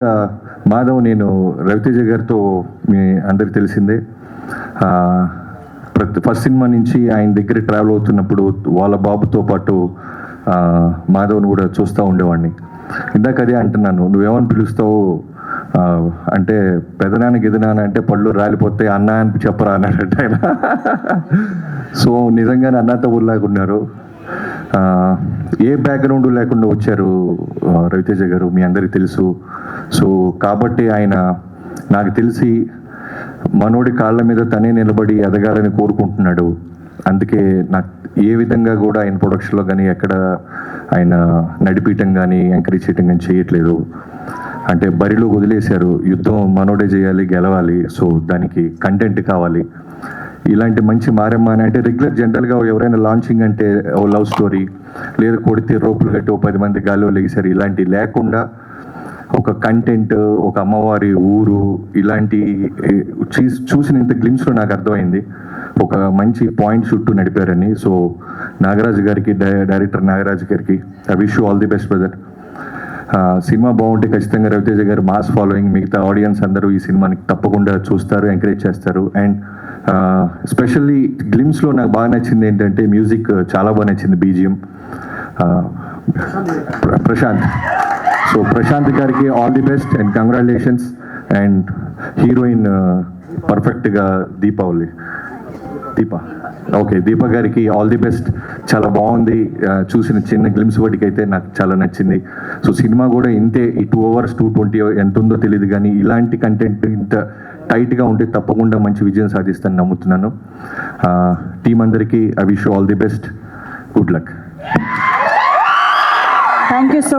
మాధవ్, నేను రవితేజ గారితో మీ అందరికి తెలిసిందే. ఫస్ట్ సినిమా నుంచి ఆయన దగ్గర ట్రావెల్ అవుతున్నప్పుడు వాళ్ళ బాబుతో పాటు మాధవ్ని కూడా చూస్తూ ఉండేవాడిని. ఇందాక అదే అంటున్నాను, నువ్వేమని పిలుస్తావు అంటే పెదనాన్న గిదనాన్న అంటే పళ్ళు రాలిపోతే అన్న అని చెప్పరా అన్నాడంటే ఆయన. సో నిజంగానే అన్నతో ఊళ్ళలాగా ఉన్నారు. ఏ బ్యాక్గ్రౌండ్ లేకుండా వచ్చారు రవితేజ గారు, మీ అందరికీ తెలుసు. సో కాబట్టి ఆయన నాకు తెలిసి మనోడి కాళ్ళ మీద తనే నిలబడి ఎదగాలని కోరుకుంటున్నాడు. అందుకే నాకు ఏ విధంగా కూడా ఆయన ప్రొడక్షన్లో కానీ ఎక్కడ ఆయన నడిపించడం కానీ ఎంకరేజ్ చేయడం కానీ చేయట్లేదు. అంటే బరిలో వదిలేశారు, యుద్ధం మనోడే చేయాలి, గెలవాలి. సో దానికి కంటెంట్ కావాలి. ఇలాంటి మంచి మారమ్మ అని అంటే రెగ్యులర్ జనరల్గా ఎవరైనా లాంచింగ్ అంటే ఓ లవ్ స్టోరీ, లేదా కొడితే రోపులు కట్టి ఓ 10 మంది గాల్లో లేసారు, ఇలాంటి లేకుండా ఒక కంటెంట్, ఒక అమ్మవారి ఊరు, ఇలాంటి చూసిన ఇంత గ్లిమ్స్లో నాకు అర్థమైంది ఒక మంచి పాయింట్ చుట్టూ నడిపారని. సో నాగరాజు గారికి, డైరెక్టర్ నాగరాజు గారికి I wish you all the best brother. Cinema బాగుంటే ఖచ్చితంగా రవితేజ గారు మాస్ ఫాలోయింగ్, మిగతా ఆడియన్స్ అందరూ ఈ సినిమాని తప్పకుండా చూస్తారు, ఎంకరేజ్ చేస్తారు. అండ్ స్పెషల్లీ గ్లిమ్స్లో నాకు బాగా నచ్చింది ఏంటంటే మ్యూజిక్ చాలా బాగా నచ్చింది, బీజిఎం. ప్రశాంత్, సో ప్రశాంత్ గారికి all the best and congratulations. And heroine పర్ఫెక్ట్గా దీప గారికి ఆల్ ది బెస్ట్. చాలా బాగుంది, చూసిన చిన్న గ్లిమ్స్ వాటికి అయితే నాకు చాలా నచ్చింది. సో సినిమా కూడా ఇంతే, ఈ 2 hours 220 ఎంత ఉందో తెలియదు, కానీ ఇలాంటి కంటెంట్ ఇంత టైట్గా ఉంటే తప్పకుండా మంచి విజయం సాధిస్తానని నమ్ముతున్నాను. టీం అందరికీ I wish all the best, good luck. Thank you so